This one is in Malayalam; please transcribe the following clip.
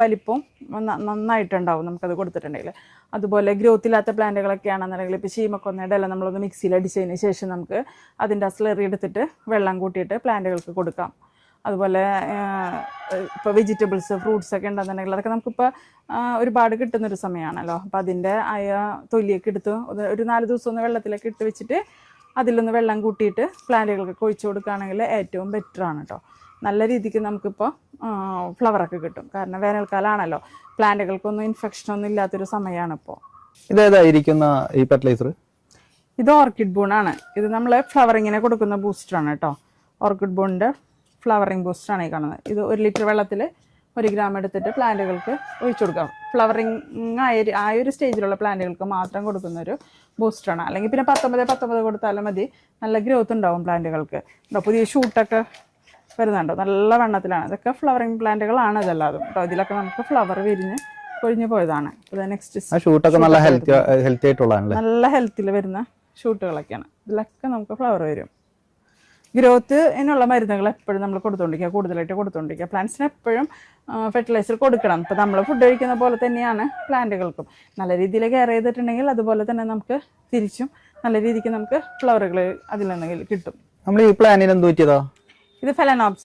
വലിപ്പവും നന്നായിട്ടുണ്ടാവും നമുക്കത് കൊടുത്തിട്ടുണ്ടെങ്കിൽ. അതുപോലെ ഗ്രോത്ത് ഇല്ലാത്ത പ്ലാന്റുകളൊക്കെ ആണെന്നുണ്ടെങ്കിൽ ഇപ്പോൾ ചീമക്കൊന്നയുടെ ഇല നമ്മളൊന്ന് മിക്സിയിൽ അടിച്ചതിന് ശേഷം നമുക്ക് അതിൻ്റെ ആ സ്ലറി എടുത്തിട്ട് വെള്ളം കൂട്ടിയിട്ട് പ്ലാന്റുകൾക്ക് കൊടുക്കാം. അതുപോലെ ഇപ്പോൾ വെജിറ്റബിൾസ് ഫ്രൂട്ട്സ് ഒക്കെ ഉണ്ടെന്നുണ്ടെങ്കിൽ അതൊക്കെ നമുക്കിപ്പോൾ ഒരുപാട് കിട്ടുന്നൊരു സമയമാണല്ലോ. അപ്പോൾ അതിൻ്റെ ആയ തൊലിയൊക്കെ എടുത്ത് ഒരു 4 ദിവസം ഒന്ന് വെള്ളത്തിലൊക്കെ ഇട്ട് വെച്ചിട്ട് അതിലൊന്ന് വെള്ളം കൂട്ടിയിട്ട് പ്ലാന്റുകൾക്ക് ഒഴിച്ചു കൊടുക്കുകയാണെങ്കിൽ ഏറ്റവും ബെറ്ററാണ് കേട്ടോ. നല്ല രീതിക്ക് നമുക്കിപ്പോൾ ഫ്ലവറൊക്കെ കിട്ടും. കാരണം വേനൽക്കാലമാണല്ലോ, പ്ലാന്റുകൾക്കൊന്നും ഇൻഫെക്ഷനൊന്നും ഇല്ലാത്തൊരു സമയമാണ് ഇപ്പോൾ. ഇതേതായിരിക്കുന്ന ഈ ഫെർട്ടിലൈസർ? ഇത് ഓർക്കിഡ് ബൂണാണ്. ഇത് നമ്മൾ ഫ്ലവറിങ്ങിനെ കൊടുക്കുന്ന ബൂസ്റ്ററാണ് കേട്ടോ. ഓർക്കിഡ് ബൂണിൻ്റെ ഫ്ലവറിങ് ബൂസ്റ്ററാണ് ഈ കാണുന്നത്. ഇത് 1 ലിറ്റർ വെള്ളത്തിൽ 1 ഗ്രാം എടുത്തിട്ട് പ്ലാന്റുകൾക്ക് ഒഴിച്ചു കൊടുക്കാം. ഫ്ലവറിങ് ആ ഒരു സ്റ്റേജിലുള്ള പ്ലാന്റുകൾക്ക് മാത്രം കൊടുക്കുന്നൊരു ബൂസ്റ്ററാണ്. അല്ലെങ്കിൽ പിന്നെ 19 കൊടുത്താലും മതി. നല്ല ഗ്രോത്ത് ഉണ്ടാവും പ്ലാന്റുകൾക്ക്. പുതിയ ഷൂട്ടൊക്കെ വരുന്നുണ്ടോ, നല്ല വണ്ണത്തിലാണ്. ഇതൊക്കെ ഫ്ലവറിങ് പ്ലാന്റുകളാണ് ഇതെല്ലാതും കേട്ടോ. ഇതിലൊക്കെ നമുക്ക് ഫ്ലവർ വിരിഞ്ഞ് കൊഴിഞ്ഞു പോയതാണ്. ഷൂട്ടൊക്കെ നല്ല ഹെൽത്തി ആയിട്ടുള്ളതാണ്, നല്ല ഹെൽത്തിൽ വരുന്ന ഷൂട്ടുകളൊക്കെയാണ്. ഇതിലൊക്കെ നമുക്ക് ഫ്ലവർ വരും. ഗ്രോത്തിനുള്ള മരുന്നുകൾ എപ്പോഴും നമ്മൾ കൊടുത്തുകൊണ്ടിരിക്കുക, കൂടുതലായിട്ട് കൊടുത്തുകൊണ്ടിരിക്കുക. പ്ലാന്റ്സിന് എപ്പോഴും ഫെർട്ടിലൈസർ കൊടുക്കണം. ഇപ്പോൾ നമ്മൾ ഫുഡ് കഴിക്കുന്ന പോലെ തന്നെയാണ് പ്ലാന്റുകൾക്കും. നല്ല രീതിയിൽ കെയർ ചെയ്തിട്ടുണ്ടെങ്കിൽ അതുപോലെ തന്നെ നമുക്ക് തിരിച്ചും നല്ല രീതിക്ക് നമുക്ക് ഫ്ലവറുകൾ അതിൽ നിന്ന് കിട്ടും. നമ്മൾ ഈ പ്ലാന്റിന് എന്ത് പറ്റിയതാ? ഇത് ഫെലനോപ്സ്